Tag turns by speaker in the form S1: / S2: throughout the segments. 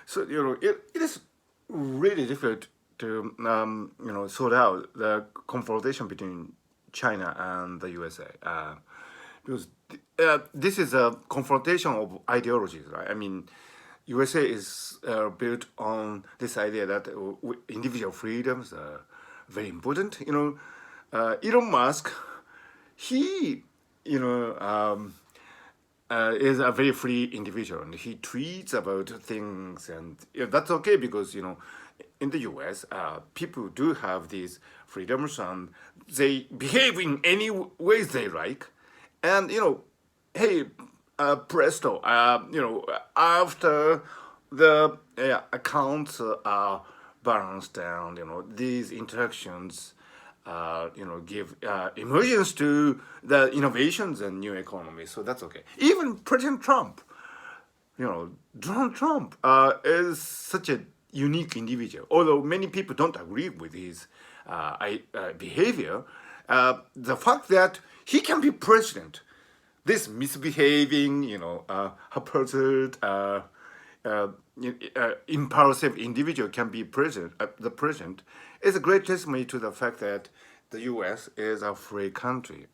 S1: So it is really difficult to sort out the confrontation between China and the USA, because this is a confrontation of ideologies, right? I mean, USA is built on this idea that individual freedoms are very important. Elon Musk, he you know is a very free individual, and he tweets about things, and that's okay because in the U.S. People do have these freedoms, and they behave in any ways they like, and hey, presto, after the accounts are balanced down, these interactions give emergence to the innovations and new economies. So that's okay. Even President Trump, Donald Trump is such a unique individual. Although many people don't agree with his behavior, the fact that he can be president, this misbehaving, haphazard, impulsive individual can be president, the president, is a great testimony to the fact that the U.S. is a free country.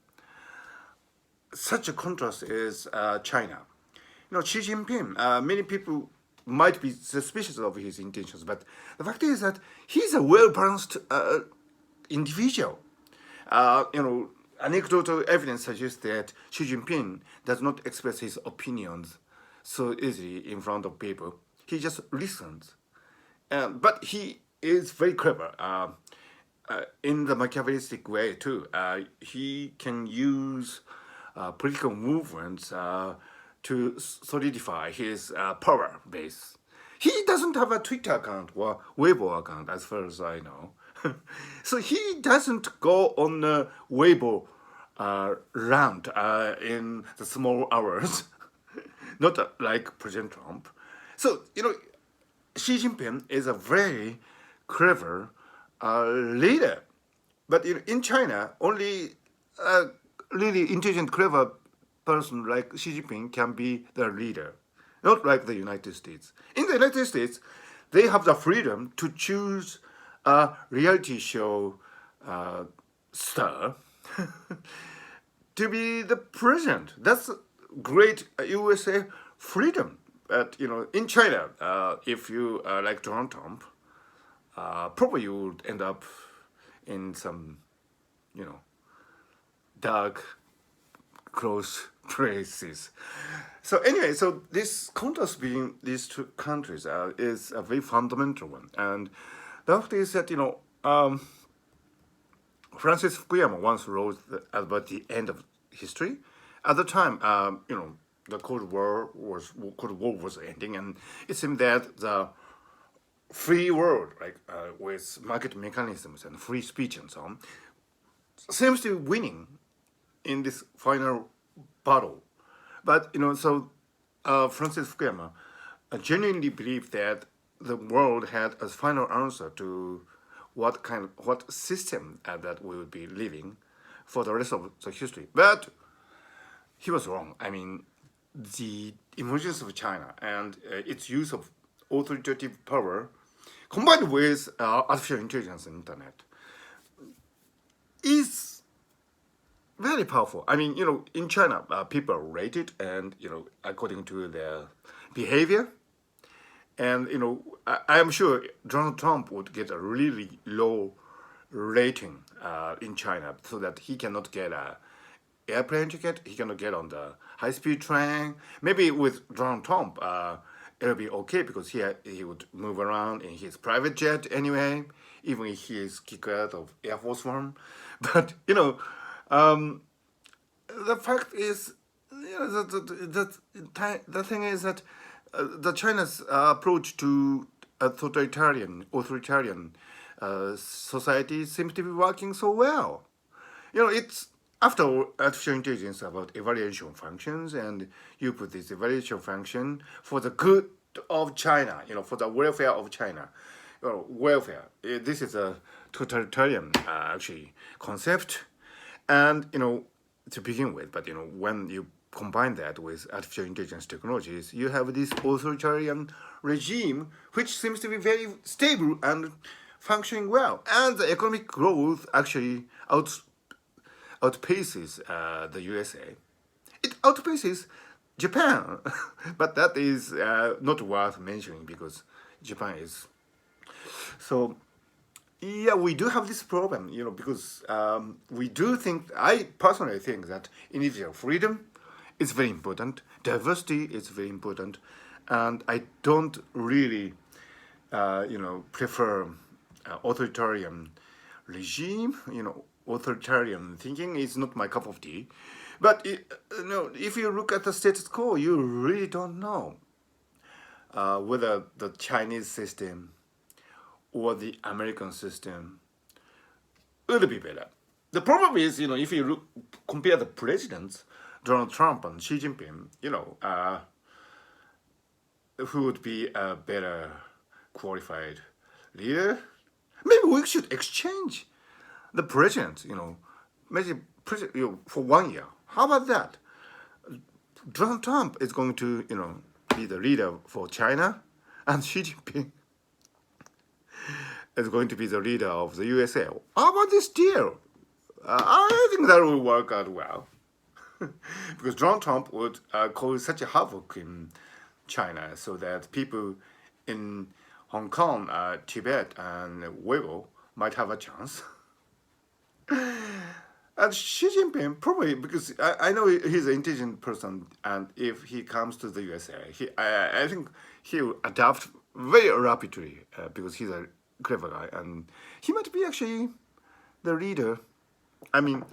S1: Such a contrast is China. Xi Jinping, many people might be suspicious of his intentions, but the fact is that he's a well-balanced individual. Anecdotal evidence suggests that Xi Jinping does not express his opinions so easily in front of people. He just listens. But he is very clever in the Machiavellistic way, too. He can use political movements to solidify his power base. He doesn't have a Twitter account or Weibo account, as far as I know. So he doesn't go on a Weibo rant in the small hours, not like President Trump. So, Xi Jinping is a very clever leader. But in China, only a really intelligent, clever person like Xi Jinping can be the leader, not like the United States. In the United States, they have the freedom to choose a reality show star to be the president. That's great USA freedom. But in China, if you like Donald Trump, probably you would end up in some, dark, close places. So anyway, so this contrast between these two countries is a very fundamental one, and the fact is that Francis Fukuyama once wrote about the end of history. At the time, the Cold War was ending, and it seemed that the free world, like with market mechanisms and free speech and so on, seems to be winning in this final battle. But Francis Fukuyama genuinely believed that the world had a final answer to what system that we would be living for the rest of the history. But he was wrong. I mean, the emergence of China and its use of authoritative power, combined with artificial intelligence and internet, is very powerful. I mean, in China, people are rated, and according to their behavior. And I am sure Donald Trump would get a really low rating in China, so that he cannot get a airplane ticket, he cannot get on the high-speed train. Maybe with Donald Trump, it'll be okay because he would move around in his private jet anyway, even if he is kicked out of Air Force One. But the fact is, the thing is that the China's approach to authoritarian society seems to be working so well. It's after artificial intelligence about evaluation functions, and you put this evaluation function for the good of China, for the welfare of China. Welfare. This is a totalitarian actually concept, and to begin with. But when you combine that with artificial intelligence technologies, you have this authoritarian regime which seems to be very stable and functioning well. And the economic growth actually outpaces the USA. It outpaces Japan, but that is not worth mentioning because Japan is so. Yeah, we do have this problem, because we do think. I personally think that individual freedom is very important, diversity is very important, and I don't really, prefer authoritarian regime. Authoritarian thinking is not my cup of tea. But if you look at the status quo, you really don't know whether the Chinese system or the American system would be better. The problem is, if you compare the presidents, Donald Trump and Xi Jinping, who would be a better qualified leader? Maybe we should exchange the president, maybe president, for 1 year. How about that? Donald Trump is going to, be the leader for China, and Xi Jinping is going to be the leader of the U.S.A. How about this deal? I think that will work out well. Because Donald Trump would cause such a havoc in China so that people in Hong Kong, Tibet, and Weibo might have a chance. And Xi Jinping, probably because I know he's an intelligent person, and if he comes to the USA, I think he will adapt very rapidly because he's a clever guy, and he might be actually the leader. I mean,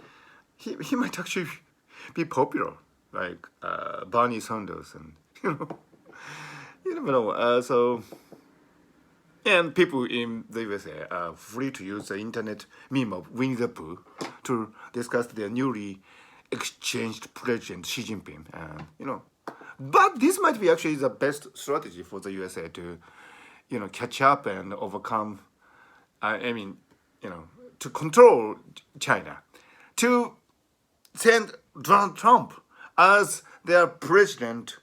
S1: he might actually be popular, like Bernie Sanders, and you never know. And people in the USA are free to use the internet meme of Winnie the Pooh to discuss their newly exchanged president Xi Jinping. But this might be actually the best strategy for the USA to, catch up and overcome. To control China, to send Donald Trump as their president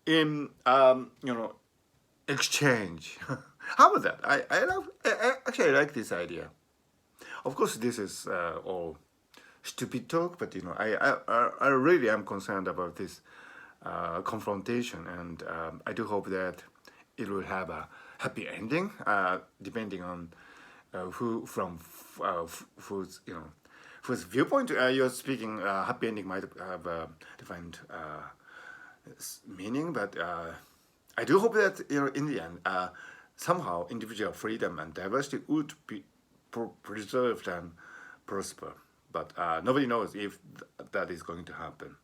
S1: in, exchange. How about that? I actually like this idea. Of course, this is all stupid talk, but I really am concerned about this confrontation, and I do hope that it will have a happy ending, depending on whose viewpoint you're speaking. Happy ending might have a different meaning, but I do hope that in the end, somehow individual freedom and diversity would be preserved and prosper. But nobody knows if that is going to happen.